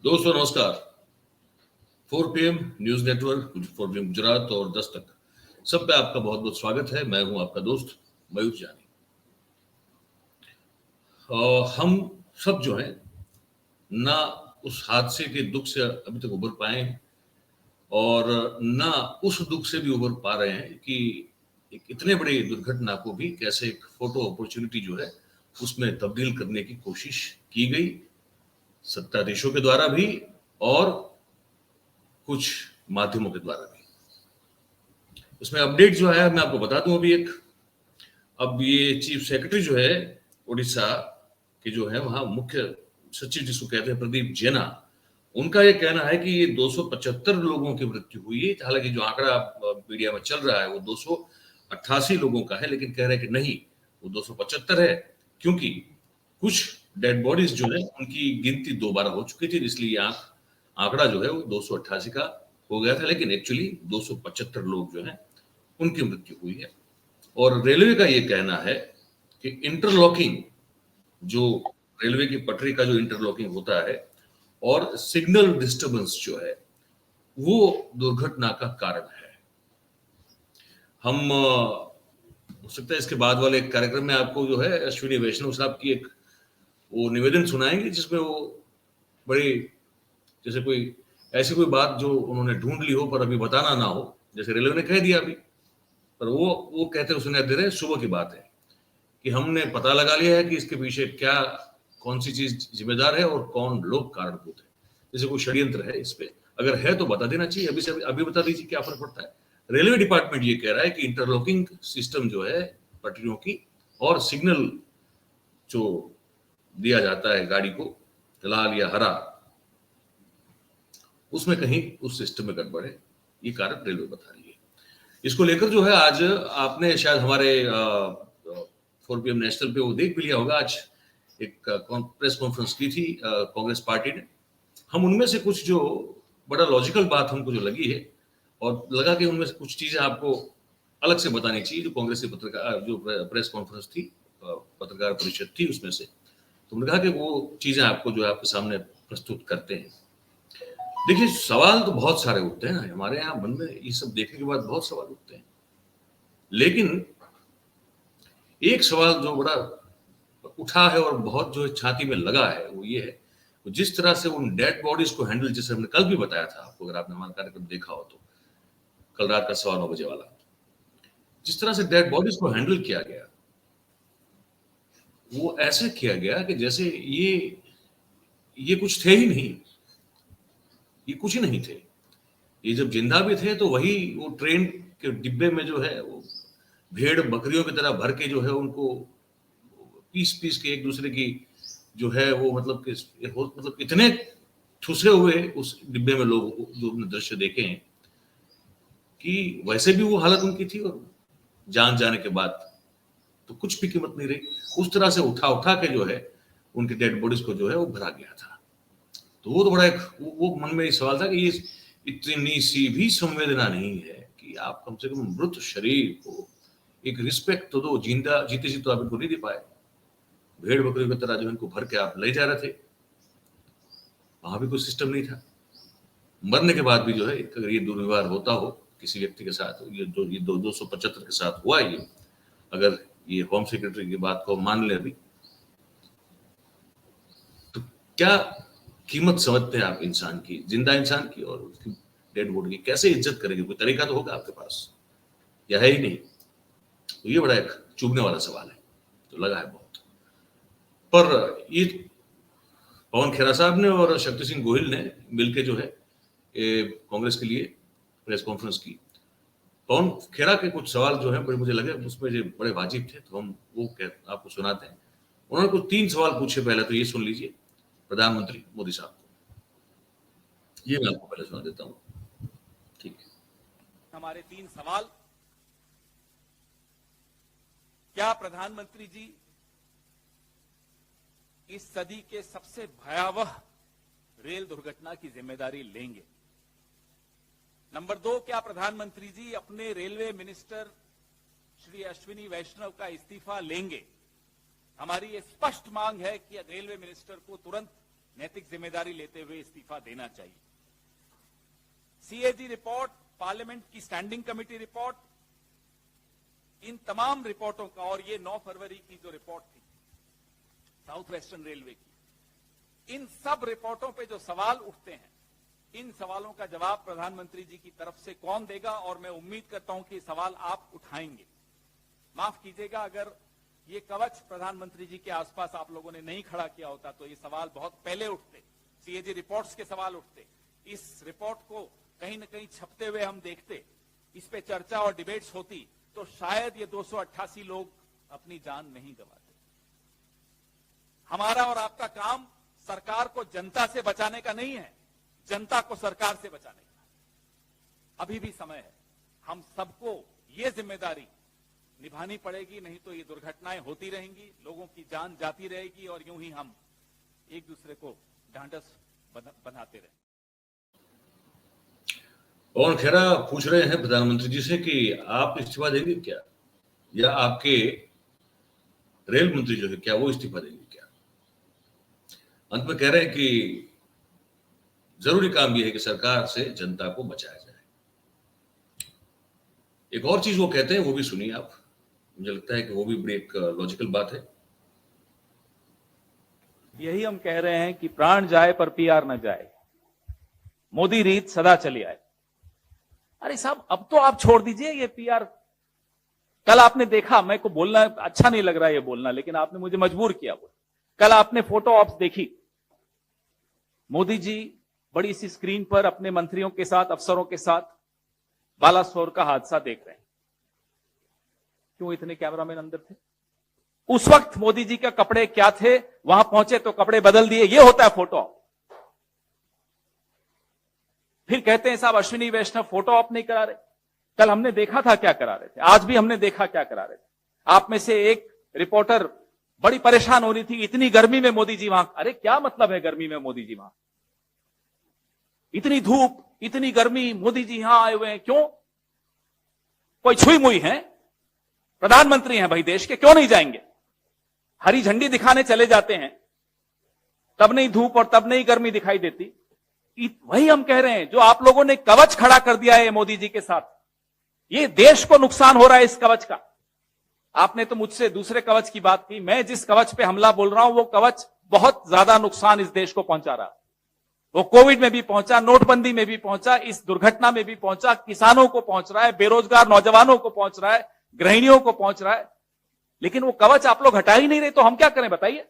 दोस्तों नमस्कार। 4 PM news network, 4 PM Gujarat और दस्तक सब पे आपका बहुत बहुत स्वागत है। मैं हूं आपका दोस्त मयूर जानी। हम सब जो है ना उस हादसे के दुख से अभी तक उभर पाए हैं और ना उस दुख से भी उभर पा रहे हैं कि एक इतने बड़ी दुर्घटना को भी कैसे एक फोटो अपॉर्चुनिटी जो है उसमें तब्दील करने की कोशिश की गई, सत्ताधीशों के द्वारा भी और कुछ माध्यमों के द्वारा भी। उसमें अपडेट जो है मैं आपको बता दूं अभी एक, अब ये चीफ सेक्रेटरी जो है उड़ीसा के जो है वहां मुख्य सचिव जिसको कहते हैं प्रदीप जेना, उनका ये कहना है कि ये 275 लोगों की मृत्यु हुई है। हालांकि जो आंकड़ा मीडिया में चल रहा है वो 288 लोगों का है, लेकिन कह रहे हैं कि नहीं वो 275 है, क्योंकि कुछ डेड बॉडीज जो है उनकी गिनती दोबारा हो चुकी थी, इसलिए आंकड़ा जो है वो 288 का हो गया था, लेकिन एक्चुअली 275 लोग जो है उनकी मृत्यु हुई है। और रेलवे का ये कहना है कि इंटरलॉकिंग, जो रेलवे की पटरी का जो इंटरलॉकिंग होता है और सिग्नल डिस्टरबेंस जो है वो दुर्घटना का कारण है। हम हो सकता है इसके बाद वाले कार्यक्रम में आपको जो है अश्विनी वैष्णव साहब की एक वो निवेदन सुनाएंगे जिसमें वो बड़ी जैसे कोई ऐसी कोई बात जो उन्होंने ढूंढ ली हो पर अभी बताना ना हो, जैसे रेलवे ने कह दिया अभी, पर वो कहते हैं सुनाई दे रहे हैं सुबह की बात है कि हमने पता लगा लिया है कि इसके पीछे क्या कौन सी चीज जिम्मेदार है और कौन लोग कारणभूत है। जैसे कोई षड्यंत्र है इस पे, अगर है तो बता देना चाहिए, अभी से अभी बता दीजिए, क्या फर्क पड़ता है। रेलवे डिपार्टमेंट ये कह रहा है कि इंटरलॉकिंग सिस्टम जो है पटरियों की और सिग्नल जो दिया जाता है गाड़ी को लाल या हरा, उसमें कहीं उस सिस्टम में गड़बड़ है, ये कारण रेलवे बता रही है। इसको लेकर जो है आज आपने शायद हमारे 4 PM नेशनल पे वो देख भी लिया होगा, आज एक प्रेस कॉन्फ्रेंस की थी कांग्रेस पार्टी ने। हम उनमें से कुछ जो बड़ा लॉजिकल बात हमको जो लगी है और लगा कि उनमें से कुछ चीजें आपको अलग से बतानी चाहिए, जो कांग्रेस की पत्रकार जो प्रेस कॉन्फ्रेंस थी, पत्रकार परिषद थी, उसमें से तो उन्होंने कहा कि वो चीजें आपको जो है आपके सामने प्रस्तुत करते हैं। देखिए सवाल तो बहुत सारे उठते हैं हमारे यहाँ मन में, ये सब देखने के बाद बहुत सवाल उठते हैं, लेकिन एक सवाल जो बड़ा उठा है और बहुत जो छाती में लगा है वो ये है, जिस तरह से उन डेड बॉडीज को हैंडल, जैसे हमने कल भी बताया था आपको, अगर आपने हमारा कार्यक्रम देखा हो तो, कल रात का 9:15 बजे वाला, जिस तरह से डेड बॉडीज को हैंडल किया गया वो ऐसे किया गया कि जैसे ये कुछ थे ही नहीं, ये कुछ ही नहीं थे। ये जब जिंदा भी थे तो वही वो ट्रेन के डिब्बे में जो है वो भेड़ बकरियों की तरह भर के जो है उनको पीस पीस के एक दूसरे की जो है वो मतलब इतने ठुसे हुए उस डिब्बे में लोग जो हमने दृश्य देखे हैं कि वैसे भी वो हालत उनकी थी और जान जाने के बाद तो कुछ भी कीमत नहीं रही। उस तरह से उठा उठा के जो है उनके डेड बॉडीज को जो है वो भरा गया था। तो वो तो बड़ा एक वो मन में सवाल था कि ये इतनी सी भी संवेदना नहीं है कि आप कम से कम मृत शरीर को एक रिस्पेक्ट तो दो। जिंदा जीते जी तो आप इनको नहीं दे पाए, भेड़ बकरियों की तरह जो इनको भर के आप ले जा रहे थे, वहां भी कोई सिस्टम नहीं था। मरने के बाद भी जो है अगर ये दुर्व्यवहार होता हो किसी व्यक्ति के साथ, ये 275 के साथ हुआ, ये अगर ये होम सेक्रेटरी की बात को मान ले अभी, तो क्या कीमत समझते हैं आप इंसान की, जिंदा इंसान की और उसकी डेड बॉडी की कैसे इज्जत करेंगे? कोई तरीका तो होगा आपके पास, या है ही नहीं? तो ये बड़ा एक चुभने वाला सवाल है, तो लगा है बहुत। पर ये पवन खेरा साहब ने और शक्ति सिंह गोहिल ने मिलकर जो है कांग्रेस के लिए प्रेस कॉन्फ्रेंस की। पवन खेरा के कुछ सवाल जो है बड़े मुझे लगे उसमें जो बड़े वाजिब थे, तो हम वो आपको सुनाते हैं। उन्होंने कुछ 3 सवाल पूछे, पहले तो ये सुन लीजिए प्रधानमंत्री मोदी साहब को, ये मैं आपको पहले सुना देता हूँ, ठीक है। हमारे 3 सवाल। क्या प्रधानमंत्री जी इस सदी के सबसे भयावह रेल दुर्घटना की जिम्मेदारी लेंगे? नंबर 2, क्या प्रधानमंत्री जी अपने रेलवे मिनिस्टर श्री अश्विनी वैष्णव का इस्तीफा लेंगे? हमारी ये स्पष्ट मांग है कि रेलवे मिनिस्टर को तुरंत नैतिक जिम्मेदारी लेते हुए इस्तीफा देना चाहिए। सीएजी रिपोर्ट, पार्लियामेंट की स्टैंडिंग कमेटी रिपोर्ट, इन तमाम रिपोर्टों का, और ये 9 फरवरी की जो रिपोर्ट थी साउथ वेस्टर्न रेलवे की, इन सब रिपोर्टों पे जो सवाल उठते हैं, इन सवालों का जवाब प्रधानमंत्री जी की तरफ से कौन देगा, और मैं उम्मीद करता हूं कि सवाल आप उठाएंगे। माफ कीजिएगा, अगर ये कवच प्रधानमंत्री जी के आसपास आप लोगों ने नहीं खड़ा किया होता तो ये सवाल बहुत पहले उठते, सीएजी रिपोर्ट्स के सवाल उठते। इस रिपोर्ट को कहीं न कहीं छपते हुए हम देखते, इस पे चर्चा और डिबेट्स होती, तो शायद ये 288 लोग अपनी जान नहीं गंवाते। हमारा और आपका काम सरकार को जनता से बचाने का नहीं है, जनता को सरकार से बचाने का। अभी भी समय है, हम सबको ये जिम्मेदारी निभानी पड़ेगी, नहीं तो ये दुर्घटनाएं होती रहेंगी, लोगों की जान जाती रहेगी और यूं ही हम एक दूसरे को ढांढस बनाते रहेंगे। पवन खेड़ा पूछ रहे हैं प्रधानमंत्री जी से कि आप इस्तीफा देंगे क्या, या आपके रेल मंत्री जो है क्या वो इस्तीफा देंगे क्या। अंत में कह रहे हैं कि जरूरी काम यह है कि सरकार से जनता को बचाया जाए। एक और चीज वो कहते हैं, वो भी सुनिए आप, मुझे लगता है कि वो भी बड़ी एक लॉजिकल बात है। यही हम कह रहे हैं कि प्राण जाए पर पीआर न जाए, मोदी रीत सदा चली आए। अरे साहब, अब तो आप छोड़ दीजिए ये पीआर। कल आपने देखा, मेरे को बोलना अच्छा नहीं लग रहा ये बोलना, लेकिन आपने मुझे मजबूर किया। कल आपने फोटो ऑप्स देखी, मोदी जी बड़ी सी स्क्रीन पर अपने मंत्रियों के साथ, अफसरों के साथ बालासोर का हादसा देख रहे हैं। क्यों इतने कैमरामैन अंदर थे? उस वक्त मोदी जी के कपड़े क्या थे, वहां पहुंचे तो कपड़े बदल दिए। ये होता है फोटो ऑप। फिर कहते हैं साहब अश्विनी वैष्णव फोटो ऑप नहीं करा रहे। कल हमने देखा था क्या करा रहे थे, आज भी हमने देखा क्या करा रहे थे। आप में से एक रिपोर्टर बड़ी परेशान हो रही थी, इतनी गर्मी में मोदी जी वहां। अरे क्या मतलब है गर्मी में मोदी जी वहां? इतनी धूप, इतनी गर्मी, मोदी जी यहां आए हुए हैं, क्यों? कोई छुई मुई है? प्रधानमंत्री हैं भाई देश के, क्यों नहीं जाएंगे? हरी झंडी दिखाने चले जाते हैं, तब नहीं धूप और तब नहीं गर्मी दिखाई देती। वही हम कह रहे हैं, जो आप लोगों ने कवच खड़ा कर दिया है मोदी जी के साथ, ये देश को नुकसान हो रहा है इस कवच का। आपने तो मुझसे दूसरे कवच की बात की, मैं जिस कवच पे हमला बोल रहा हूं वो कवच बहुत ज्यादा नुकसान इस देश को पहुंचा रहा है। वो कोविड में भी पहुंचा, नोटबंदी में भी पहुंचा, इस दुर्घटना में भी पहुंचा, किसानों को पहुंच रहा है, बेरोजगार नौजवानों को पहुंच रहा है, गृहिणियों को पहुंच रहा है। लेकिन वो कवच आप लोग हटा ही नहीं रहे, तो हम क्या करें बताइए?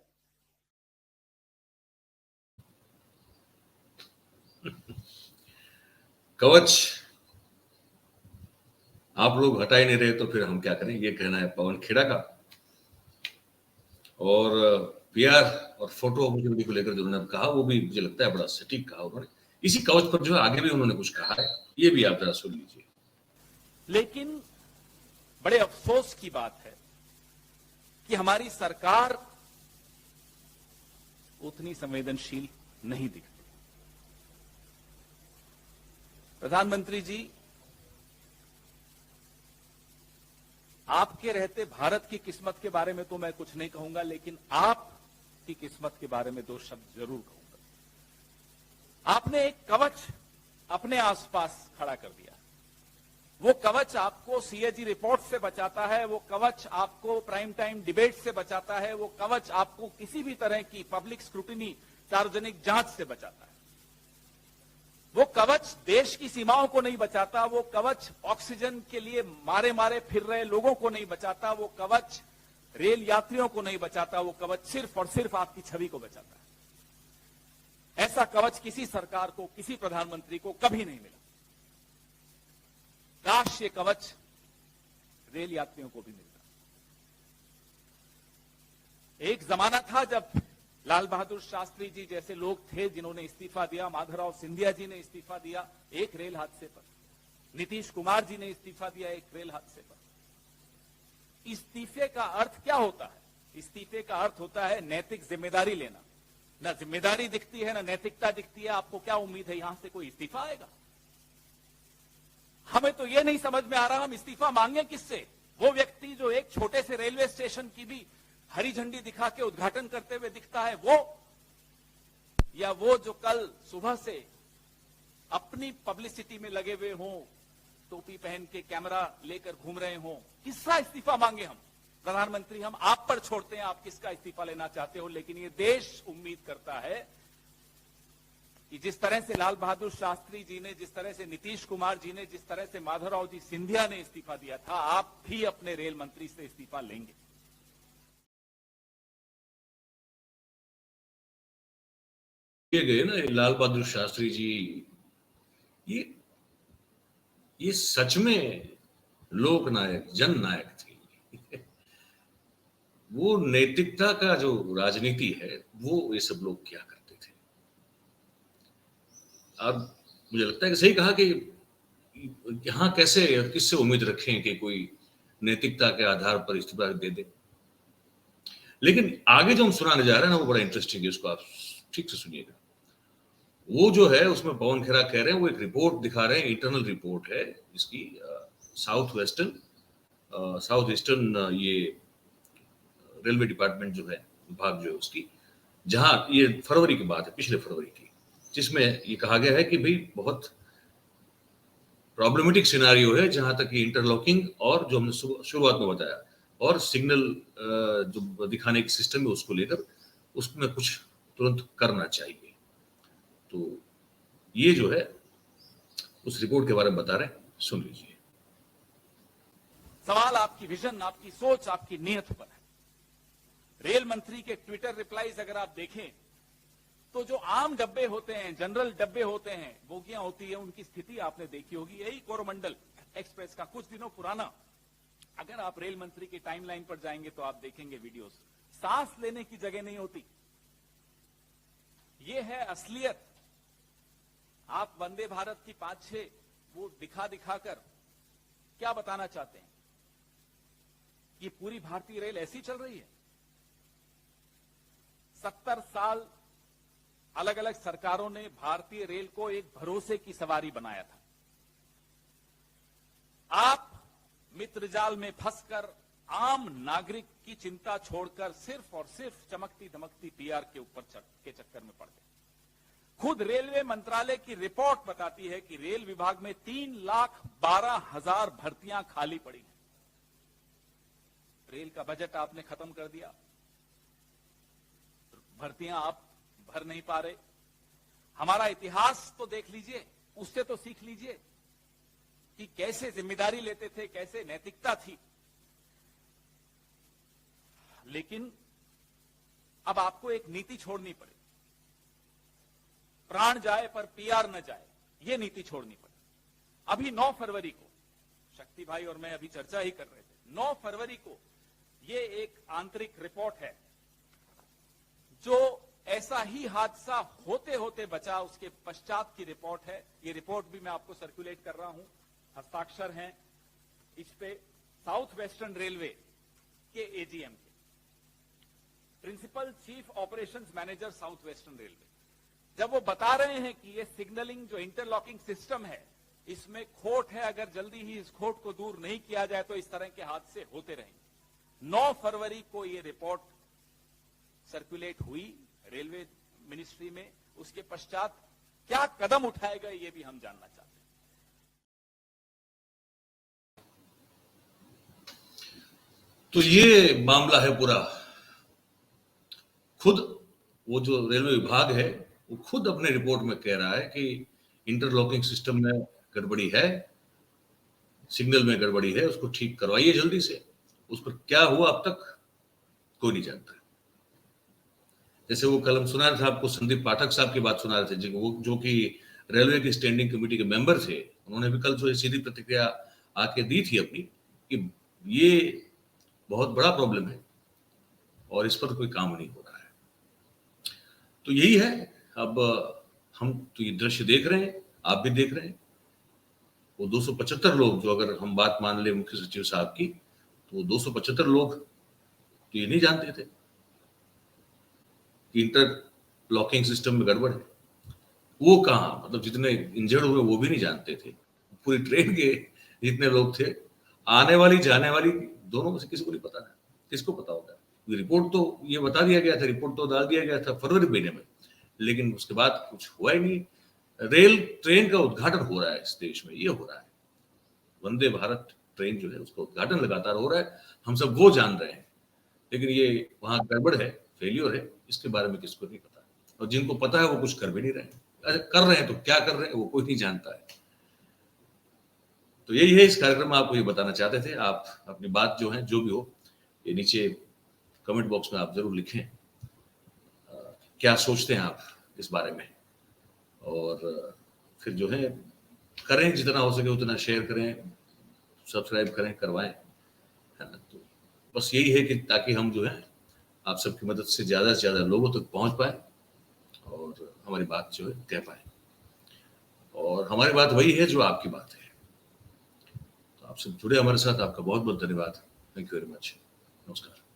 कवच आप लोग हटा ही नहीं रहे तो फिर हम क्या करें, ये कहना है पवन खेड़ा का। और पीआर और फोटो मुझे को लेकर जो उन्होंने कहा, वो भी मुझे लगता है बड़ा सटीक कहा उन्होंने। इसी कवच पर जो है आगे भी उन्होंने कुछ कहा है, ये भी आप जरा सुन लीजिए। लेकिन बड़े अफसोस की बात है कि हमारी सरकार उतनी संवेदनशील नहीं दिखती। प्रधानमंत्री जी, आपके रहते भारत की किस्मत के बारे में तो मैं कुछ नहीं कहूंगा, लेकिन आपकी किस्मत के बारे में 2 शब्द जरूर कहूंगा। आपने एक कवच अपने आसपास खड़ा कर दिया। वो कवच आपको सीएजी रिपोर्ट से बचाता है, वो कवच आपको प्राइम टाइम डिबेट से बचाता है, वो कवच आपको किसी भी तरह की पब्लिक स्क्रूटिनी, सार्वजनिक जांच से बचाता है। वो कवच देश की सीमाओं को नहीं बचाता, वो कवच ऑक्सीजन के लिए मारे मारे फिर रहे लोगों को नहीं बचाता, वो कवच रेल यात्रियों को नहीं बचाता, वो कवच सिर्फ और सिर्फ आपकी छवि को बचाता है। ऐसा कवच किसी सरकार को, किसी प्रधानमंत्री को कभी नहीं मिला। काश ये कवच रेल यात्रियों को भी मिलता। एक जमाना था जब लाल बहादुर शास्त्री जी जैसे लोग थे जिन्होंने इस्तीफा दिया, माधवराव सिंधिया जी ने इस्तीफा दिया एक रेल हादसे पर, नीतीश कुमार जी ने इस्तीफा दिया एक रेल हादसे पर। इस्तीफे का अर्थ क्या होता है? इस्तीफे का अर्थ होता है नैतिक जिम्मेदारी लेना। ना जिम्मेदारी दिखती है, ना नैतिकता दिखती है। आपको क्या उम्मीद है यहां से कोई इस्तीफा आएगा? हमें तो यह नहीं समझ में आ रहा हम इस्तीफा मांगे किससे? वो व्यक्ति जो एक छोटे से रेलवे स्टेशन की भी हरी झंडी दिखा के उद्घाटन करते हुए दिखता है वो, या वो जो कल सुबह से अपनी पब्लिसिटी में लगे हुए हों, टोपी पहन के कैमरा लेकर घूम रहे हों, किसका इस्तीफा मांगे हम? प्रधानमंत्री, हम आप पर छोड़ते हैं, आप किसका इस्तीफा लेना चाहते हो, लेकिन ये देश उम्मीद करता है कि जिस तरह से लाल बहादुर शास्त्री जी ने, जिस तरह से नीतीश कुमार जी ने, जिस तरह से माधवराव जी सिंधिया ने इस्तीफा दिया था, आप भी अपने रेल मंत्री से इस्तीफा लेंगे। किए गए ना लाल बहादुर शास्त्री जी, ये सच में लोकनायक, जननायक थे। वो नैतिकता का जो राजनीति है, वो ये सब लोग क्या करते थे। अब मुझे लगता है कि सही कहा कि यहाँ कैसे, किससे उम्मीद रखें कि कोई नैतिकता के आधार पर इस्तीफा दे दे। लेकिन आगे जो हम सुनाने जा रहे हैं ना, वो बड़ा इंटरेस्टिंग है, उसको आप ठीक से सुनिएगा। वो जो है उसमें पवन खेरा कह रहे हैं, वो एक रिपोर्ट दिखा रहे हैं, इंटरनल रिपोर्ट है इसकी, साउथ ईस्टर्न ये रेलवे डिपार्टमेंट जो है, विभाग जो है उसकी, जहां ये फरवरी की बात है, पिछले फरवरी की, जिसमें ये कहा गया है कि भाई बहुत प्रॉब्लमेटिक सिनारियो है, जहां तक ये इंटरलॉकिंग और जो हमने शुरुआत में बताया, और सिग्नल जो दिखाने की सिस्टम है उसको लेकर, उसमें कुछ तुरंत करना चाहिए। तो ये जो है उस रिपोर्ट के बारे में बता रहे हैं, सुन लीजिए। सवाल आपकी विजन, आपकी सोच, आपकी नीयत पर है। रेल मंत्री के ट्विटर रिप्लाईज अगर आप देखें तो जो आम डब्बे होते हैं, जनरल डब्बे होते हैं, बोगियां होती है, उनकी स्थिति आपने देखी होगी। यही कोरोमंडल एक्सप्रेस का कुछ दिनों पुराना, अगर आप रेल मंत्री की टाइमलाइन पर जाएंगे तो आप देखेंगे वीडियोस, सांस लेने की जगह नहीं होती। ये है असलियत। आप वंदे भारत की 5-6 वो दिखा कर क्या बताना चाहते हैं कि पूरी भारतीय रेल ऐसी चल रही है? 70 साल अलग अलग सरकारों ने भारतीय रेल को एक भरोसे की सवारी बनाया था। आप मित्रजाल में फंसकर आम नागरिक की चिंता छोड़कर सिर्फ और सिर्फ चमकती धमकती पीआर के ऊपर के चक्कर में पड़ गए। खुद रेलवे मंत्रालय की रिपोर्ट बताती है कि रेल विभाग में 3,12,000 भर्तियां खाली पड़ी हैं। रेल का बजट आपने खत्म कर दिया, भर्तियां आप भर नहीं पा रहे। हमारा इतिहास तो देख लीजिए, उससे तो सीख लीजिए कि कैसे जिम्मेदारी लेते थे, कैसे नैतिकता थी। लेकिन अब आपको एक नीति छोड़नी पड़े, प्राण जाए पर पीआर न जाए, ये नीति छोड़नी पड़े। अभी 9 फरवरी को शक्ति भाई और मैं अभी चर्चा ही कर रहे थे, 9 फरवरी को ये एक आंतरिक रिपोर्ट है जो ऐसा ही हादसा होते होते बचा, उसके पश्चात की रिपोर्ट है। ये रिपोर्ट भी मैं आपको सर्कुलेट कर रहा हूं, हस्ताक्षर हैं इस पे साउथ वेस्टर्न रेलवे के एजीएम के, principal chief operations manager South Western Railway. जब वो बता रहे हैं कि ये सिग्नलिंग जो इंटरलॉकिंग सिस्टम है, इसमें खोट है, अगर जल्दी ही इस खोट को दूर नहीं किया जाए तो इस तरह के हादसे होते रहेंगे। 9 फरवरी को ये रिपोर्ट सर्कुलेट हुई रेलवे मिनिस्ट्री में। उसके पश्चात क्या कदम उठाए गए ये भी हम जानना चाहते हैं। तो ये मामला है पूरा। खुद वो जो रेलवे विभाग है वो खुद अपने रिपोर्ट में कह रहा है कि इंटरलॉकिंग सिस्टम में गड़बड़ी है, सिग्नल में गड़बड़ी है, उसको ठीक करवाइए जल्दी से। उस पर क्या हुआ अब तक कोई नहीं जानता। जैसे वो कल हम सुना रहे थे आपको, संदीप पाठक साहब की बात सुना रहे थे, जो कि रेलवे की स्टैंडिंग कमेटी के मेंबर थे। उन्होंने भी कल जो सीधी प्रतिक्रिया आके दी थी अपनी कि ये बहुत बड़ा प्रॉब्लम है और इस पर कोई काम नहीं हो रहा है। तो यही है। अब हम तो ये दृश्य देख रहे हैं, आप भी देख रहे हैं। वो 275 लोग, जो अगर हम बात मान ले मुख्य सचिव साहब की, तो 275 लोग तो ये नहीं जानते थे कि इंटरलॉकिंग सिस्टम में गड़बड़ है। वो कहाँ, मतलब जितने इंजर्ड हुए वो भी नहीं जानते थे। पूरी ट्रेन के जितने लोग थे, आने वाली जाने वाली, दोनों में से किसी को नहीं पता है। किसको पता होगा? रिपोर्ट तो ये बता दिया गया था, रिपोर्ट तो डाल दिया गया था फरवरी महीने में, लेकिन उसके बाद कुछ हुआ ही नहीं। रेल ट्रेन का उद्घाटन हो रहा है इस देश में, ये हो रहा है, वंदे भारत ट्रेन जो है उसका उद्घाटन लगातार हो रहा है, हम सब वो जान रहे हैं, लेकिन ये वहां गड़बड़ है, फेलियर है, इसके बारे में किसको नहीं पता, और जिनको पता है वो कुछ कर भी नहीं रहे हैं। अरे कर रहे हैं तो क्या कर रहे हैं वो कोई नहीं जानता है। तो यही है, इस कार्यक्रम में आपको ये बताना चाहते थे। आप अपनी बात जो है जो भी हो, ये नीचे कमेंट बॉक्स में आप जरूर लिखें, क्या सोचते हैं आप इस बारे में, और फिर जो है करें, जितना हो सके उतना शेयर करें, सब्सक्राइब करें, करवाएं, है ना। तो बस यही है कि ताकि हम जो है आप सबकी मदद से ज्यादा लोगों तक पहुंच पाए और हमारी बात जो है कह पाए, और हमारी बात वही है जो आपकी बात है। तो आप सब जुड़े हमारे साथ, आपका बहुत बहुत धन्यवाद। Thank you very much. नमस्कार।